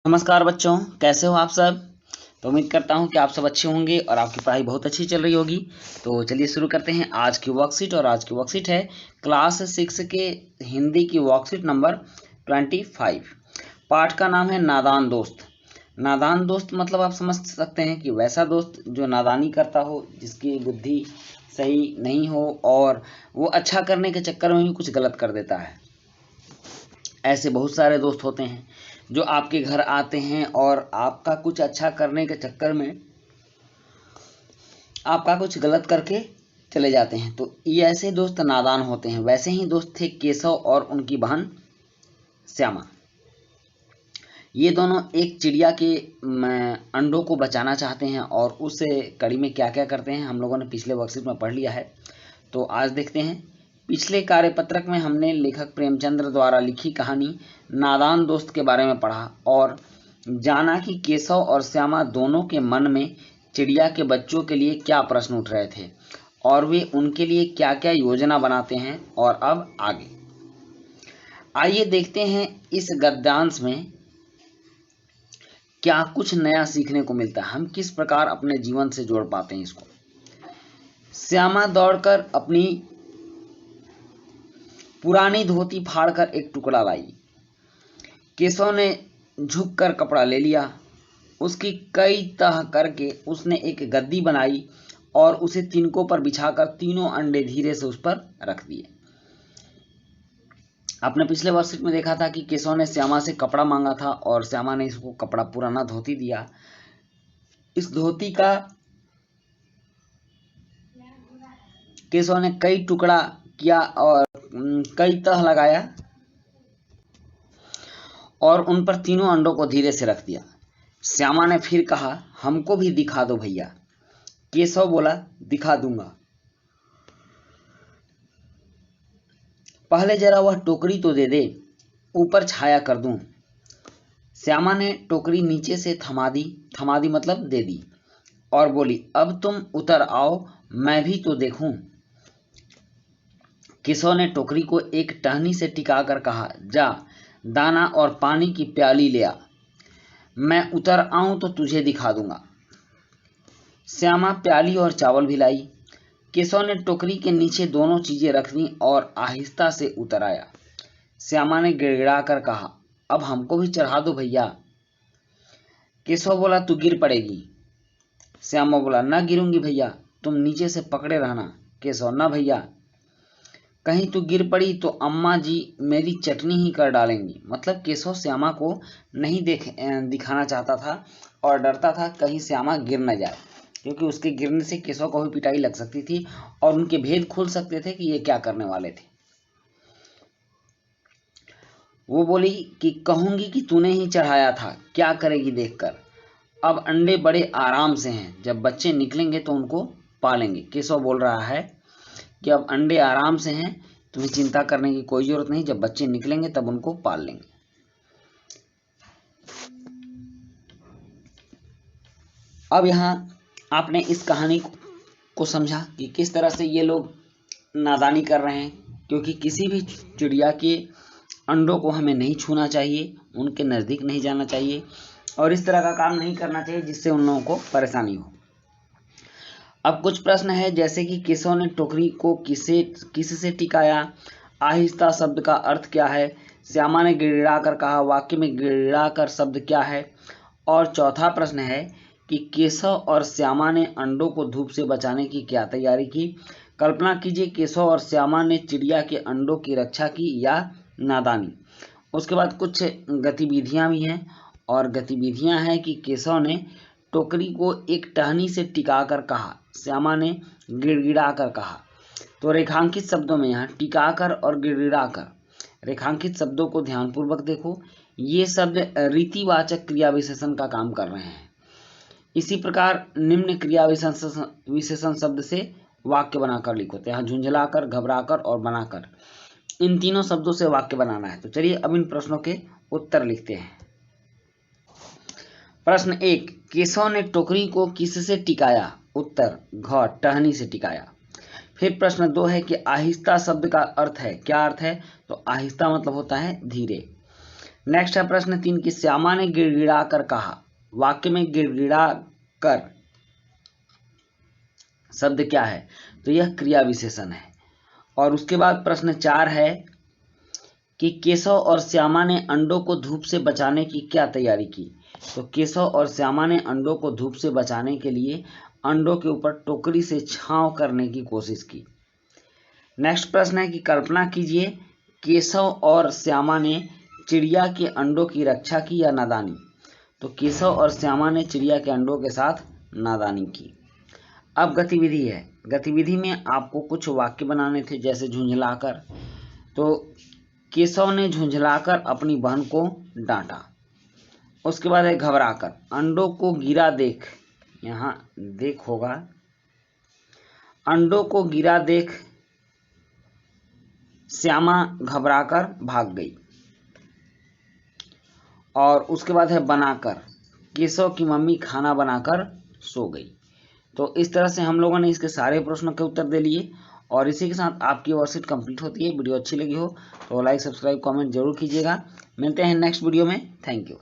नमस्कार बच्चों, कैसे हो आप सब। तो उम्मीद करता हूं कि आप सब अच्छे होंगे और आपकी पढ़ाई बहुत अच्छी चल रही होगी। तो चलिए शुरू करते हैं आज की वर्कशीट। और आज की वर्कशीट है क्लास 6 के हिंदी की वर्कशीट नंबर 25। पाठ का नाम है नादान दोस्त। नादान दोस्त मतलब आप समझ सकते हैं कि वैसा दोस्त जो नादानी करता हो, जिसकी बुद्धि सही नहीं हो और वो अच्छा करने के चक्कर में भी कुछ गलत कर देता है। ऐसे बहुत सारे दोस्त होते हैं जो आपके घर आते हैं और आपका कुछ अच्छा करने के चक्कर में आपका कुछ गलत करके चले जाते हैं। तो ये ऐसे दोस्त नादान होते हैं। वैसे ही दोस्त थे केशव और उनकी बहन श्यामा। ये दोनों एक चिड़िया के अंडों को बचाना चाहते हैं और उस कड़ी में क्या क्या करते हैं हम लोगों ने पिछले वर्कशीट में पढ़ लिया है। तो आज देखते हैं। पिछले कार्यपत्रक में हमने लेखक प्रेमचंद्र द्वारा लिखी कहानी नादान दोस्त के बारे में पढ़ा और जाना कि केशव और श्यामा दोनों के मन में चिड़िया के बच्चों के लिए क्या प्रश्न उठ रहे थे और वे उनके लिए क्या क्या योजना बनाते हैं। और अब आगे आइए देखते हैं इस गद्यांश में क्या कुछ नया सीखने को मिलता है, हम किस प्रकार अपने जीवन से जोड़ पाते हैं इसको। श्यामा दौड़कर अपनी पुरानी धोती फाड़कर एक टुकड़ा लाई। केशव ने झुककर कपड़ा ले लिया। उसकी कई तह करके उसने एक गद्दी बनाई और उसे तिनकों पर बिछाकर तीनों अंडे धीरे से उस पर रख दिए। आपने पिछले वर्कशीट में देखा था कि केशव ने श्यामा से कपड़ा मांगा था और श्यामा ने इसको कपड़ा पुराना धोती दिया। इस धोती का केशव ने कई टुकड़ा किया और कई तह लगाया और उन पर तीनों अंडों को धीरे से रख दिया। श्यामा ने फिर कहा, हमको भी दिखा दो भैया। केशव बोला, दिखा दूंगा, पहले जरा वह टोकरी तो दे दे, ऊपर छाया कर दूं। श्यामा ने टोकरी नीचे से थमा दी मतलब दे दी और बोली, अब तुम उतर आओ, मैं भी तो देखूं। केशव ने टोकरी को एक टहनी से टिकाकर कहा, जा दाना और पानी की प्याली ले आ, मैं उतर आऊं तो तुझे दिखा दूंगा। श्यामा प्याली और चावल भी लाई। केशव ने टोकरी के नीचे दोनों चीजें रख दी और आहिस्ता से उतर आया। श्यामा ने गिड़गिड़ाकर कहा, अब हमको भी चढ़ा दो भैया। केशव बोला, तू गिर पड़ेगी। श्यामा बोला, न गिरूंगी भैया, तुम नीचे से पकड़े रहना। केशव, न भैया, कहीं तू गिर पड़ी तो अम्मा जी मेरी चटनी ही कर डालेंगी। मतलब केशव श्यामा को नहीं दिखाना चाहता था और डरता था कहीं श्यामा गिर न जाए, क्योंकि उसके गिरने से केशव को भी पिटाई लग सकती थी और उनके भेद खुल सकते थे कि ये क्या करने वाले थे। वो बोली कि कहूंगी कि तूने ही चढ़ाया था, क्या करेगी देखकर। अब अंडे बड़े आराम से हैं, जब बच्चे निकलेंगे तो उनको पालेंगे। केशव बोल रहा है कि अब अंडे आराम से हैं, तुम्हें चिंता करने की कोई जरूरत नहीं, जब बच्चे निकलेंगे तब उनको पाल लेंगे। अब यहाँ आपने इस कहानी को समझा कि किस तरह से ये लोग नादानी कर रहे हैं, क्योंकि किसी भी चिड़िया के अंडों को हमें नहीं छूना चाहिए, उनके नज़दीक नहीं जाना चाहिए और इस तरह का काम नहीं करना चाहिए जिससे उन लोगों को परेशानी हो। अब कुछ प्रश्न है, जैसे कि केशव ने टोकरी को किससे टिकाया, आहिस्ता शब्द का अर्थ क्या है, श्यामा ने गिड़गिड़ाकर कहा, वाक्य में गिड़गिड़ाकर शब्द क्या है। और चौथा प्रश्न है कि केशव और श्यामा ने अंडों को धूप से बचाने की क्या तैयारी की। कल्पना कीजिए केशव और श्यामा ने चिड़िया के अंडों की रक्षा की या नादानी। उसके बाद कुछ गतिविधियां भी हैं और गतिविधियां हैं कि केशव ने टोकरी को एक टहनी से टिकाकर कहा, श्यामा ने गिड़गिड़ाकर कहा। तो रेखांकित शब्दों में यहाँ टिकाकर और गिड़गिड़ाकर रेखांकित शब्दों को ध्यानपूर्वक देखो। ये शब्द रीतिवाचक क्रिया विशेषण का काम कर रहे हैं। इसी प्रकार निम्न क्रिया विशेषण शब्द से वाक्य बनाकर लिखो। तो यहाँ झुंझलाकर, घबराकर और बनाकर, इन तीनों शब्दों से वाक्य बनाना है। तो चलिए अब इन प्रश्नों के उत्तर लिखते हैं। प्रश्न 1, केशव ने टोकरी को किससे टिकाया। उत्तर, घ टहनी से टिकाया। फिर प्रश्न 2 है कि आहिस्ता शब्द का अर्थ है, क्या अर्थ है। तो आहिस्ता मतलब होता है धीरे। नेक्स्ट है प्रश्न 3 कि श्यामा ने गिड़गिड़ा कर कहा। वाक्य में गिड़गिड़ा कर शब्द क्या है? तो यह क्रिया विशेषण है। और उसके बाद प्रश्न 4 है कि केशव और श्यामा ने अंडों को धूप से बचाने की क्या तैयारी की? तो केशव और श्यामा ने अंडों को धूप से बचाने के लिए अंडों के ऊपर टोकरी से छांव करने की कोशिश की। नेक्स्ट प्रश्न है कि कल्पना कीजिए केशव और श्यामा ने चिड़िया के अंडों की रक्षा की या नादानी? तो केशव और श्यामा ने चिड़िया के अंडों के साथ नादानी की। अब गतिविधि है। गतिविधि में आपको कुछ वाक्य बनाने थे, जैसे झुंझलाकर। तो केशव ने झुंझलाकर अपनी बहन को डांटा। उसके बाद है घबराकर। अंडों को गिरा देख, यहाँ देख होगा, अंडों को गिरा देख श्यामा घबराकर भाग गई। और उसके बाद है बनाकर। केशव की मम्मी खाना बनाकर सो गई। तो इस तरह से हम लोगों ने इसके सारे प्रश्नों के उत्तर दे लिए और इसी के साथ आपकी वर्कशीट कंप्लीट होती है। वीडियो अच्छी लगी हो तो लाइक, सब्सक्राइब, कमेंट जरूर कीजिएगा। मिलते हैं नेक्स्ट वीडियो में। Thank you.